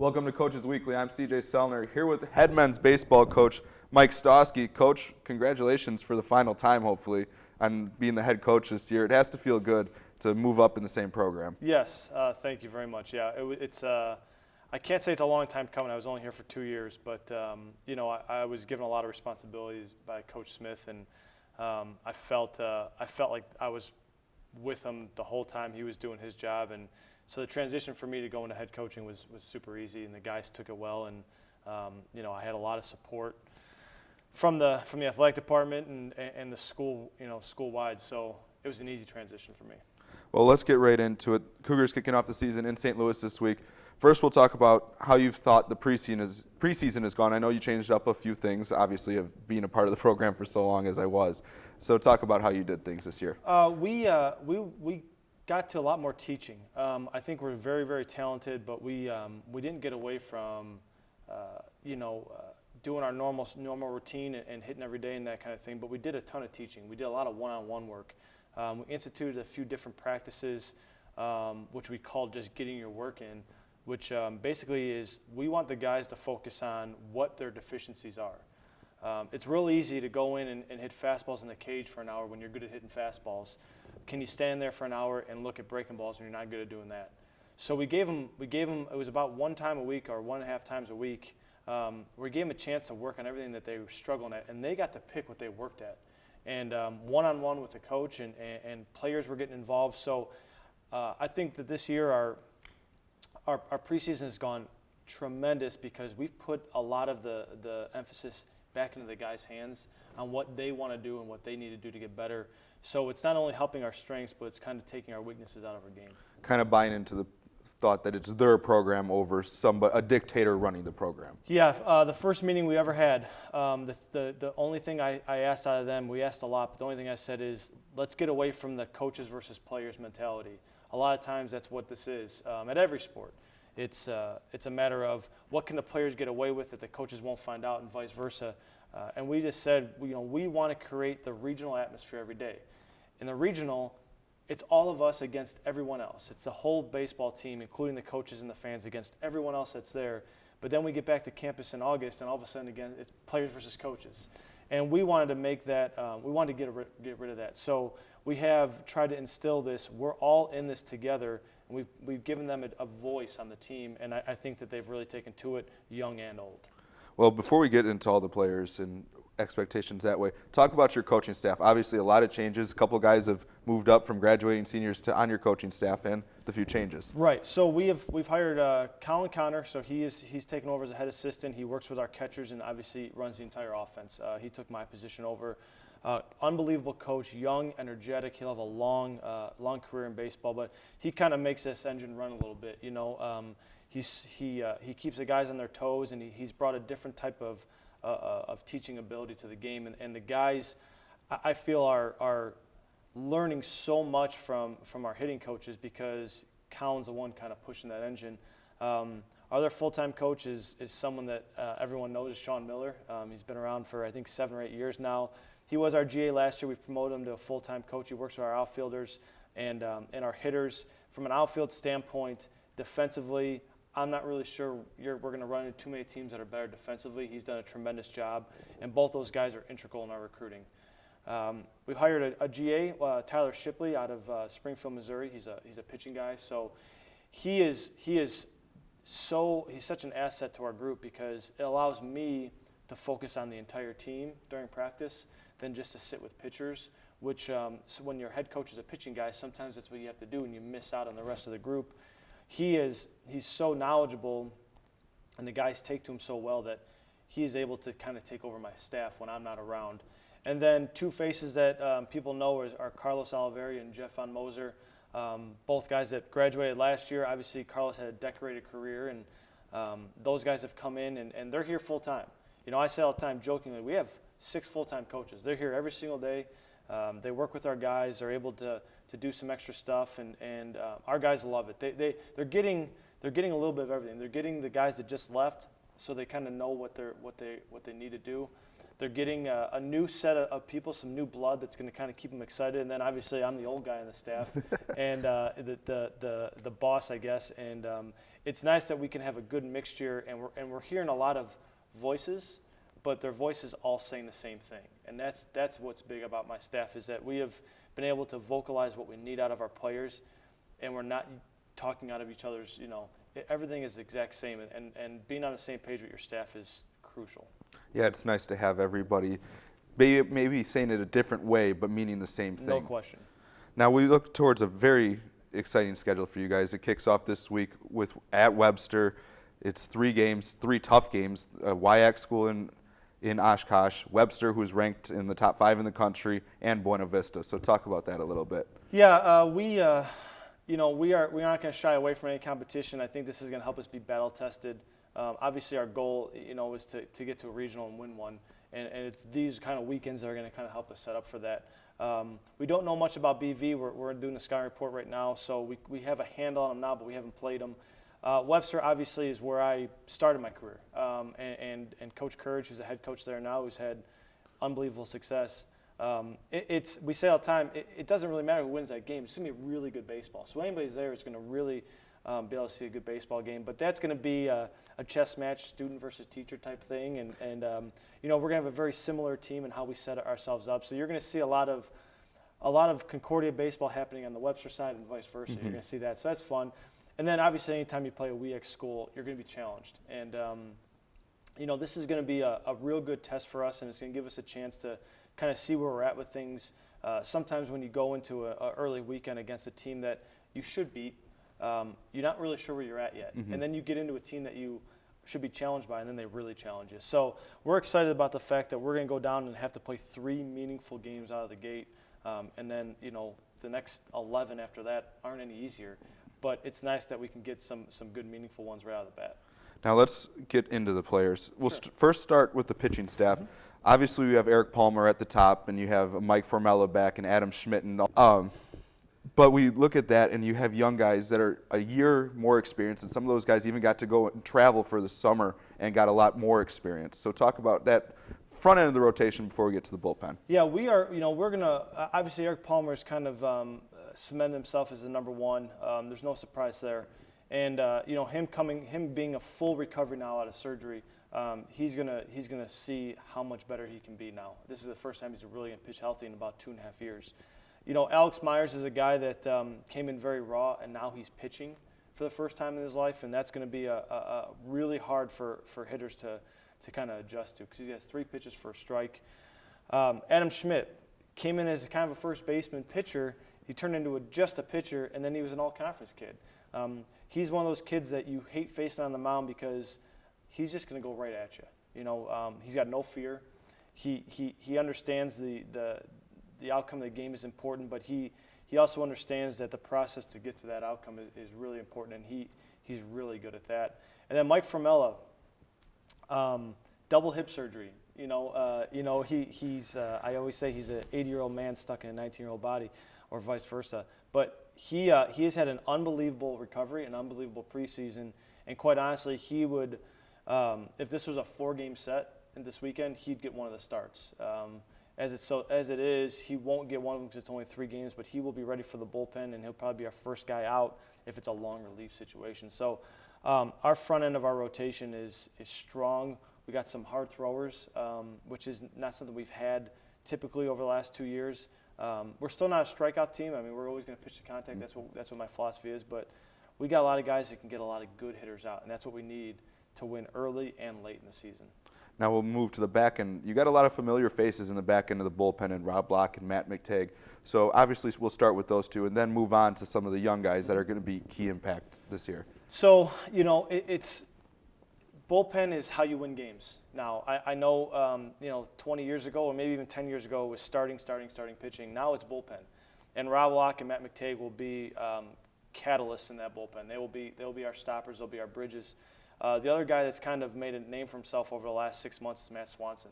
Welcome to Coaches Weekly. I'm CJ Selner here with head men's baseball coach Mike Stawski. Coach, congratulations for the final time, hopefully, on being the head coach this year. It has to feel good to move up in the same program. Yes, thank you very much. Yeah, it's I can't say it's a long time coming. I was only here for 2 years, but I was given a lot of responsibilities by Coach Smith, and I felt like I was with him the whole time he was doing his job, and so the transition for me to go into head coaching was super easy, and the guys took it well, and I had a lot of support from the athletic department and the school, school-wide. So it was an easy transition for me. Well, let's get right into it. Cougars kicking off the season in St. Louis this week. First, we'll talk about how you've thought the preseason has gone. I know you changed up a few things, obviously, of being a part of the program for so long as I was. So talk about how you did things this year. We got to a lot more teaching. I think we're very, very talented, but we didn't get away from, doing our normal routine and hitting every day and that kind of thing. But we did a ton of teaching. We did a lot of one-on-one work. We instituted a few different practices, which we called just getting your work in, which basically is we want the guys to focus on what their deficiencies are. It's real easy to go in and hit fastballs in the cage for an hour when you're good at hitting fastballs. Can you stand there for an hour and look at breaking balls when you're not good at doing that? So we gave them. It was about 1 time a week or 1.5 times a week. We gave them a chance to work on everything that they were struggling at, and they got to pick what they worked at. And one-on-one with the coach and players were getting involved. So I think that this year our preseason has gone tremendous because we've put a lot of the emphasis back into the guys' hands on what they want to do and what they need to do to get better. So it's not only helping our strengths, but it's kind of taking our weaknesses out of our game. Kind of buying into the thought that it's their program over a dictator running the program. Yeah, the first meeting we ever had, the only thing I asked out of them, we asked a lot, but the only thing I said is, let's get away from the coaches versus players mentality. A lot of times that's what this is at every sport. It's a matter of what can the players get away with that the coaches won't find out and vice versa. And we just said, we want to create the regional atmosphere every day. In the regional, it's all of us against everyone else. It's the whole baseball team, including the coaches and the fans, against everyone else that's there. But then we get back to campus in August, and all of a sudden, again, it's players versus coaches. And we wanted to make that, we wanted to get rid of that. So we have tried to instill this. We're all in this together, and we've given them a voice on the team, and I think that they've really taken to it, young and old. Well, before we get into all the players and expectations that way, talk about your coaching staff. Obviously, a lot of changes. A couple of guys have moved up from graduating seniors to on your coaching staff, and the few changes. Right. So we've hired Colin Connor. So he's taken over as a head assistant. He works with our catchers and obviously runs the entire offense. He took my position over. Unbelievable coach, young, energetic. He'll have a long career in baseball, but he kind of makes this engine run a little bit. He keeps the guys on their toes, and he's brought a different type of teaching ability to the game, and the guys, I feel, are learning so much from our hitting coaches because Colin's the one kind of pushing that engine. Our other full-time coach is someone that everyone knows, is Sean Miller. He's been around for, I think, 7 or 8 years now. He was our GA last year. We've promoted him to a full-time coach. He works with our outfielders and our hitters. From an outfield standpoint, defensively, I'm not really sure we're going to run into too many teams that are better defensively. He's done a tremendous job, and both those guys are integral in our recruiting. We've hired a GA, Tyler Shipley, out of Springfield, Missouri. He's a pitching guy, so he's such an asset to our group because it allows me to focus on the entire team during practice than just to sit with pitchers. Which so when your head coach is a pitching guy, sometimes that's what you have to do, and you miss out on the rest of the group. He's so knowledgeable, and the guys take to him so well that he's able to kind of take over my staff when I'm not around. And then two faces that people know are Carlos Oliveri and Jeff Von Moser, both guys that graduated last year. Obviously, Carlos had a decorated career, and those guys have come in, and they're here full-time. I say all the time jokingly, we have 6 full-time coaches. They're here every single day. They work with our guys. They're able to do some extra stuff, and our guys love it. They're getting a little bit of everything. They're getting the guys that just left, so they kind of know what they need to do. They're getting a new set of people, some new blood that's going to kind of keep them excited. And then obviously I'm the old guy on the staff and the boss, I guess. And it's nice that we can have a good mixture, and we're hearing a lot of voices, but their voices all saying the same thing. And that's what's big about my staff, is that we have been able to vocalize what we need out of our players, and we're not talking out of each other's, everything is the exact same. And being on the same page with your staff is crucial. Yeah, it's nice to have everybody maybe saying it a different way, but meaning the same thing. No question. Now we look towards a very exciting schedule for you guys. It kicks off this week at Webster. It's 3 games, 3 tough games. WIAC school in Oshkosh, Webster, who's ranked in the top 5 in the country, and Buena Vista. So talk about that a little bit. Yeah, we're not going to shy away from any competition. I think this is going to help us be battle tested. Obviously, our goal, is to get to a regional and win one, and it's these kind of weekends that are going to kind of help us set up for that. We don't know much about BV. We're doing a scouting report right now, so we have a handle on them now, but we haven't played them. Webster obviously is where I started my career, and Coach Courage, who's the head coach there now, who's had unbelievable success. We say all the time, it doesn't really matter who wins that game. It's going to be a really good baseball. So anybody's there is going to really be able to see a good baseball game. But that's going to be a chess match, student versus teacher type thing. And we're going to have a very similar team in how we set ourselves up. So you're going to see a lot of Concordia baseball happening on the Webster side and vice versa. Mm-hmm. You're going to see that. So that's fun. And then obviously anytime you play a WEX school, you're going to be challenged. And, this is going to be a real good test for us, and it's going to give us a chance to kind of see where we're at with things. Sometimes when you go into an early weekend against a team that you should beat, you're not really sure where you're at yet. Mm-hmm. And then you get into a team that you should be challenged by, and then they really challenge you. So we're excited about the fact that we're going to go down and have to play 3 meaningful games out of the gate. And then, the next 11 after that aren't any easier. But it's nice that we can get some good, meaningful ones right out of the bat. Now let's get into the players. We'll Sure. First start with the pitching staff. Mm-hmm. Obviously, we have Eric Palmer at the top, and you have Mike Formella back and Adam Schmidt. But we look at that, and you have young guys that are a year more experienced, and some of those guys even got to go and travel for the summer and got a lot more experience. So talk about that front end of the rotation before we get to the bullpen. Yeah, we are. We're gonna obviously Eric Palmer's kind of cemented himself as the number one. There's no surprise there, and him being a full recovery now out of surgery. He's gonna see how much better he can be now. This is the first time he's really gonna pitch healthy in about 2.5 years. Alex Myers is a guy that came in very raw, and now he's pitching for the first time in his life, and that's going to be a really hard for hitters to kind of adjust to, because he has 3 pitches for a strike. Adam Schmidt came in as kind of a first baseman pitcher. He turned into just a pitcher, and then he was an all-conference kid. He's one of those kids that you hate facing on the mound because he's just going to go right at you. He's got no fear. He understands the outcome of the game is important, but he also understands that the process to get to that outcome is really important, and he's really good at that. And then Mike Formella, double hip surgery. He's I always say he's an 80-year-old man stuck in a 19-year-old body, or vice versa. But he has had an unbelievable recovery, an unbelievable preseason, and quite honestly, he would, if this was a 4-game set in this weekend, he'd get one of the starts. As it is, he won't get one of them because it's only 3 games, but he will be ready for the bullpen, and he'll probably be our first guy out if it's a long relief situation. So our front end of our rotation is strong. We got some hard throwers, which is not something we've had typically over the last 2 years. We're still not a strikeout team. I mean, we're always going to pitch to contact. That's what my philosophy is. But we got a lot of guys that can get a lot of good hitters out, and that's what we need to win early and late in the season. Now we'll move to the back end. You got a lot of familiar faces in the back end of the bullpen, and Rob Block and Matt McTagg. So obviously we'll start with those two and then move on to some of the young guys that are going to be key impact this year. So, it's bullpen is how you win games. Now, I know, 20 years ago or maybe even 10 years ago it was starting pitching. Now it's bullpen. And Rob Block and Matt McTagg will be catalysts in that bullpen. They'll be our stoppers. They'll be our bridges. The other guy that's kind of made a name for himself over the last 6 months is Matt Swanson.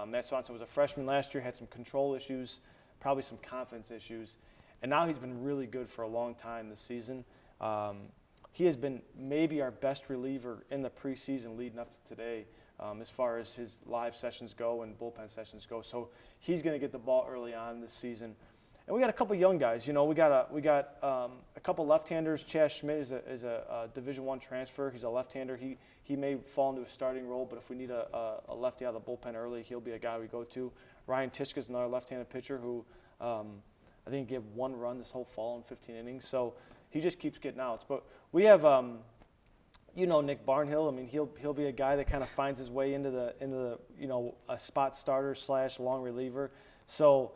Matt Swanson was a freshman last year, had some control issues, probably some confidence issues, and now he's been really good for a long time this season. He has been maybe our best reliever in the preseason leading up to today. as far as his live sessions go and bullpen sessions go. So he's going to get the ball early on this season. And we got a couple young guys. You know, we got a couple left-handers. Chaz Schmidt is a Division I transfer. He's a left-hander. He may fall into a starting role, but if we need a lefty out of the bullpen early, he'll be a guy we go to. Ryan Tishka is another left-handed pitcher who I think gave 1 run this whole fall in 15 innings. So he just keeps getting outs. But we have, you know, Nick Barnhill. I mean, he'll be a guy that kind of finds his way into the you know, a spot starter / long reliever. So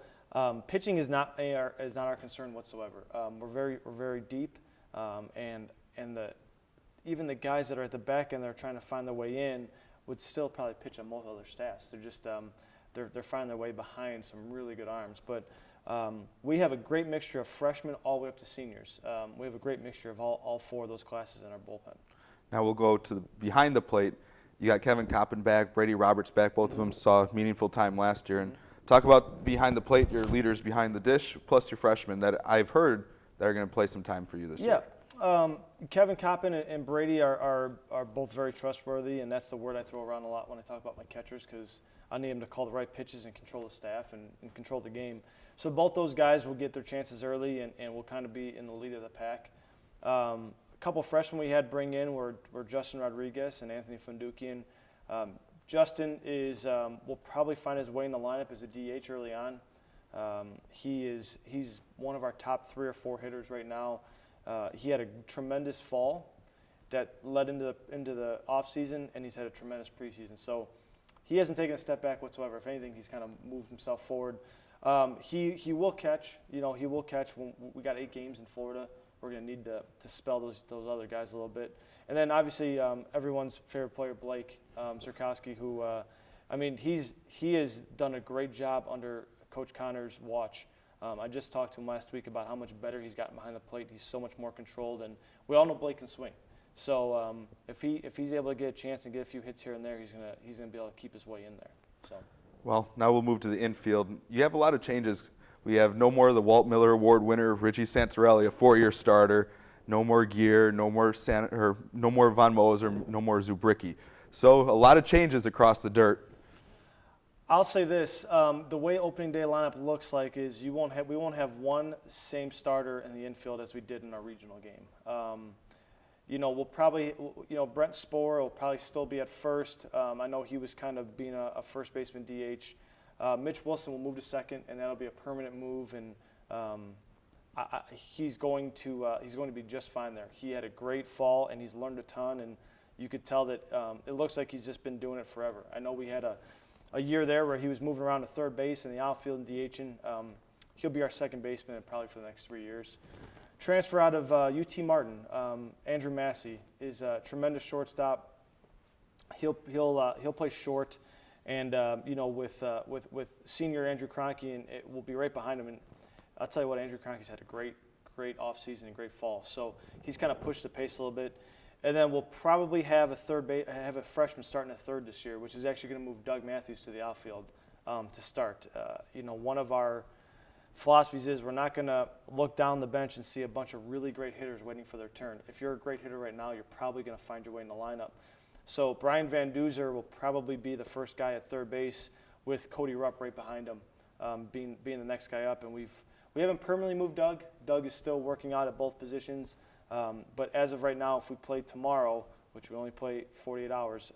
pitching is not our concern whatsoever. We're very deep, and even the guys that are at the back end that are trying to find their way in would still probably pitch on most other staffs. They're just they're finding their way behind some really good arms. But we have a great mixture of freshmen all the way up to seniors. We have a great mixture of all 4 of those classes in our bullpen. Now we'll go to behind the plate. You got Kevin Coppin back, Brady Roberts back. Both of them saw meaningful time last year. And talk about behind the plate, your leaders behind the dish, plus your freshmen that I've heard that are going to play some time for you this year. Yeah. Kevin Coppin and Brady are both very trustworthy, and that's the word I throw around a lot when I talk about my catchers, because I need them to call the right pitches and control the staff and control the game. So both those guys will get their chances early and will kind of be in the lead of the pack. A couple freshmen we had bring in were Justin Rodriguez and Anthony Fundukian. Justin will probably find his way in the lineup as a DH early on. He's one of our top 3 or 4 hitters right now. He had a tremendous fall that led into the offseason, and he's had a tremendous preseason. So he hasn't taken a step back whatsoever. If anything, he's kind of moved himself forward. He will catch. You know, he will catch. When we got 8 games in Florida, we're going to need to spell those other guys a little bit. And then obviously everyone's favorite player, Blake Zerkowski, who I mean he has done a great job under Coach Connor's watch. I just talked to him last week about how much better he's gotten behind the plate. He's so much more controlled, and we all know Blake can swing. So if he's able to get a chance and get a few hits here and there, he's gonna be able to keep his way in there. So. Well, now we'll move to the infield. You have a lot of changes. We have no more of the Walt Miller Award winner Richie Santorelli, a 4-year starter. No more Gear, no more Von Moser, no more Zubricki. So a lot of changes across the dirt. I'll say this: the way opening day lineup looks like is we won't have one same starter in the infield as we did in our regional game. You know, we'll probably, you know, Brent Sporer will probably still be at first. I know he was kind of being a first baseman DH. Mitch Wilson will move to second, and that'll be a permanent move. And he's going to be just fine there. He had a great fall, and he's learned a ton. And you could tell that it looks like he's just been doing it forever. I know we had a year there where he was moving around to third base in the outfield and DHing. He'll be our second baseman probably for the next 3 years. Transfer out of UT Martin, Andrew Massey is a tremendous shortstop. He'll play short, and you know, with senior Andrew Kroenke, and it will be right behind him. And I'll tell you what, Andrew Kroenke's had a great offseason and great fall. So he's kind of pushed the pace a little bit. And then we'll probably have a freshman starting at third this year, which is actually going to move Doug Matthews to the outfield to start. You know, one of our philosophies is we're not going to look down the bench and see a bunch of really great hitters waiting for their turn. If you're a great hitter right now, you're probably going to find your way in the lineup. So Brian Van Duzer will probably be the first guy at third base with Cody Rupp right behind him, being the next guy up. And we haven't permanently moved Doug. Doug is still working out at both positions. But as of right now, if we play tomorrow, which we only play 48 hours,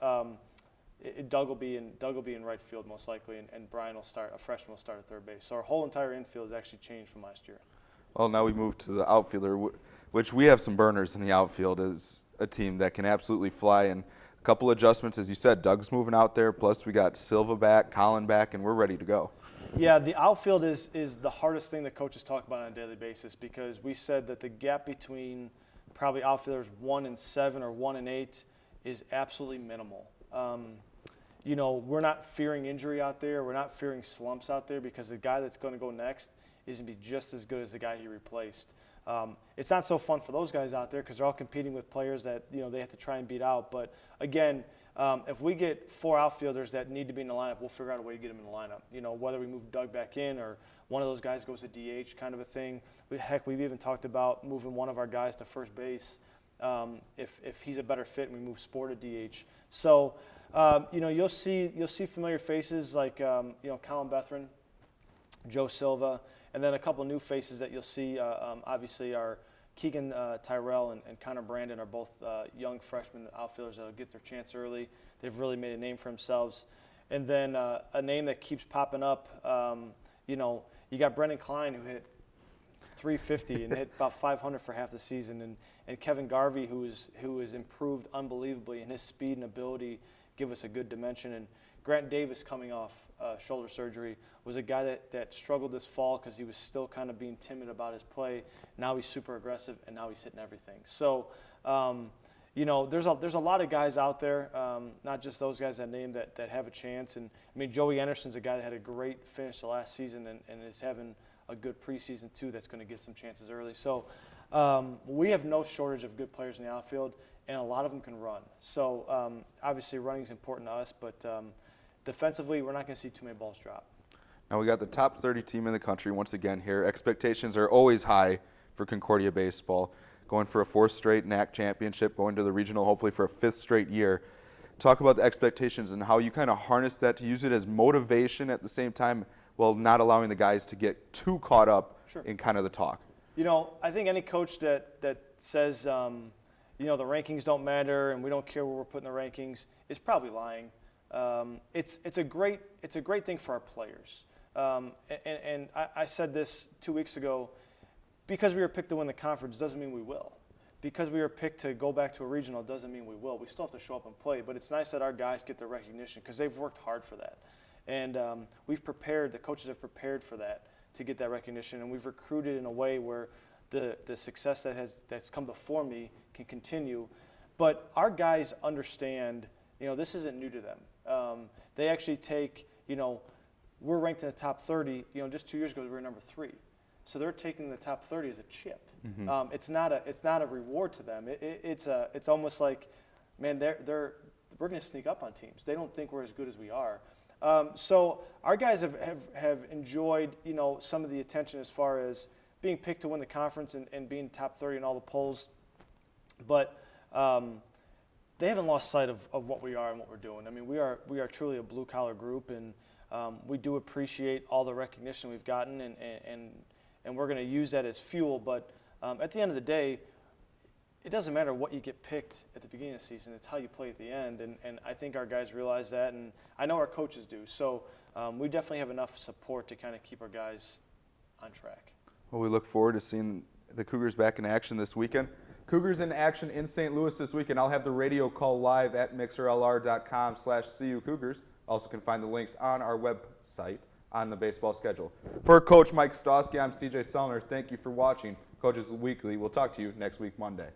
Doug will be in right field most likely, and Brian will start. A freshman will start at third base. So our whole entire infield has actually changed from last year. Well, now we move to the outfielder, which we have some burners in the outfield as a team that can absolutely fly. And a couple adjustments, as you said, Doug's moving out there. Plus we got Silva back, Colin back, and we're ready to go. Yeah, the outfield is the hardest thing that coaches talk about on a daily basis, because we said that the gap between probably outfielders 1 and 7 or 1 and 8 is absolutely minimal. You know, we're not fearing injury out there. We're not fearing slumps out there, because the guy that's going to go next is going to be just as good as the guy he replaced. It's not so fun for those guys out there because they're all competing with players that, you know, they have to try and beat out. But again, if we get 4 outfielders that need to be in the lineup, we'll figure out a way to get them in the lineup. You know, whether we move Doug back in or one of those guys goes to DH kind of a thing. Heck, we've even talked about moving one of our guys to first base if he's a better fit and we move Sport to DH. So You'll see familiar faces like Colin Bethrin, Joe Silva, and then a couple new faces that you'll see. Obviously, are Keegan Tyrell and Connor Brandon are both young freshmen outfielders that'll get their chance early. They've really made a name for themselves. And then a name that keeps popping up, you got Brendan Klein, who hit 350 and hit about 500 for half the season, and Kevin Garvey, who has improved unbelievably in his speed and ability, give us a good dimension. And Grant Davis, coming off shoulder surgery, was a guy that struggled this fall because he was still kind of being timid about his play. Now he's super aggressive, and now he's hitting everything. So, there's a lot of guys out there, not just those guys I named that have a chance. And I mean, Joey Anderson's a guy that had a great finish the last season and is having a good preseason too. That's going to get some chances early. So we have no shortage of good players in the outfield, and a lot of them can run. So obviously running is important to us, but defensively we're not going to see too many balls drop. Now we got the top 30 team in the country once again here. Expectations are always high for Concordia baseball. Going for a 4th straight NACC championship, going to the regional hopefully for a 5th straight year. Talk about the expectations and how you kind of harness that to use it as motivation at the same time while not allowing the guys to get too caught up in kind of the talk. I think any coach that says, the rankings don't matter and we don't care where we're putting the rankings is probably lying. It's a great thing for our players. And I said this 2 weeks ago. Because we were picked to win the conference doesn't mean we will. Because we were picked to go back to a regional doesn't mean we will. We still have to show up and play, but it's nice that our guys get the recognition because they've worked hard for that. And the coaches have prepared for that to get that recognition, and we've recruited in a way where the success that's come before me can continue. But our guys understand, this isn't new to them. They actually take, we're ranked in the top 30. Just 2 years ago we were number 3. So they're taking the top 30 as a chip. Mm-hmm. It's not a reward to them. It's almost like, man, we're going to sneak up on teams. They don't think we're as good as we are. So our guys have enjoyed some of the attention as far as being picked to win the conference and being top 30 in all the polls, but they haven't lost sight of what we are and what we're doing. I mean, we are truly a blue collar group, and we do appreciate all the recognition we've gotten, and we're going to use that as fuel. But at the end of the day, it doesn't matter what you get picked at the beginning of the season. It's how you play at the end. And I think our guys realize that, and I know our coaches do. So we definitely have enough support to kind of keep our guys on track. Well, we look forward to seeing the Cougars back in action this weekend. Cougars in action in St. Louis this weekend. I'll have the radio call live at mixerlr.com/CU Cougars. Also can find the links on our website on the baseball schedule. For Coach Mike Stawski, I'm CJ Sellner. Thank you for watching Coaches Weekly. We'll talk to you next week, Monday.